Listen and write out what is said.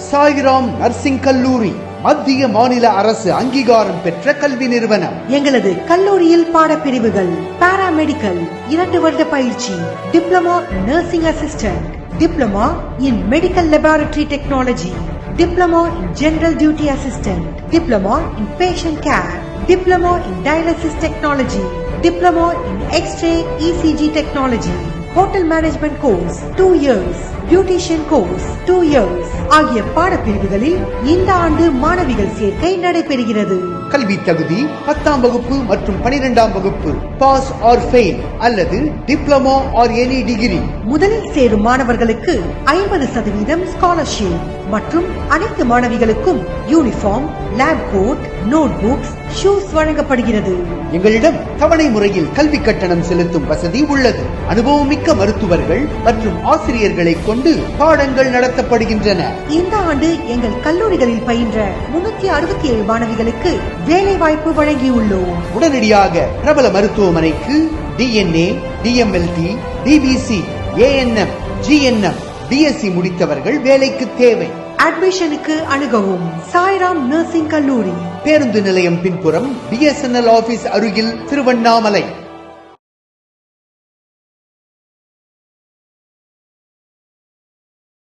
Sairam nursing கல்லூரி மத்திய மாநில அரசு அங்கீகாரம் பெற்ற கல்வி நிறுவனம். எங்களது கல்லூரியில் பாடப்பிரிவுகள் பாராமெடிக்கல் 2 வருட பயிற்சி, diploma nursing assistant, diploma in medical laboratory technology, diploma in general duty assistant, diploma in patient care, diploma in dialysis technology, diploma in X-ray ECG technology, hotel management course 2 years, beautician course 2 years ஆகிய பாடப்பிரிவுகளில் இந்த ஆண்டு மாணவிகள் சேர்க்கை நடைபெறுகிறது. கல்வி தகுதி 10ஆம் வகுப்பு மற்றும் 12ஆம் வகுப்பு பாஸ் ஆர் ஃபெயில் அல்லது டிப்ளமோ ஆர் எனி டிகிரி. முதலில் சேரும் மாணவர்களுக்கு 50% ஸ்காலர்ஷிப் மற்றும் அனைத்து மாணவிகளுக்கும் uniform, lab coat, note books, shoes வழங்கப்படுகிறது. எங்களிடம் தவணை முறையில் கல்வி கட்டணம் செலுத்தும் வசதி உள்ளது. அனுபவமிக்க மருத்துவர்கள் மற்றும் ஆசிரியர்களை கொண்டு பாடங்கள் நடத்தப்படுகின்றன. இந்த ஆண்டு எங்கள் கல்லூரிகளில் பயின்ற 367 மாணவிகளுக்கு வேலை வாய்ப்பு வழங்கியுள்ளோம். உடனடியாக பிரபல மருத்துவமனைக்கு DNA, DMLT, DBC, ANM, GNM, BSc முடித்தவர்கள் வேலைக்கு தேவை. அட்மிஷனுக்கு அணுகவும் சாய்ராம் நர்சிங் கல்லூரி, பேருந்து நிலையம் பின்புறம் BSNL ஆபீஸ் அருகில், திருவண்ணாமலை.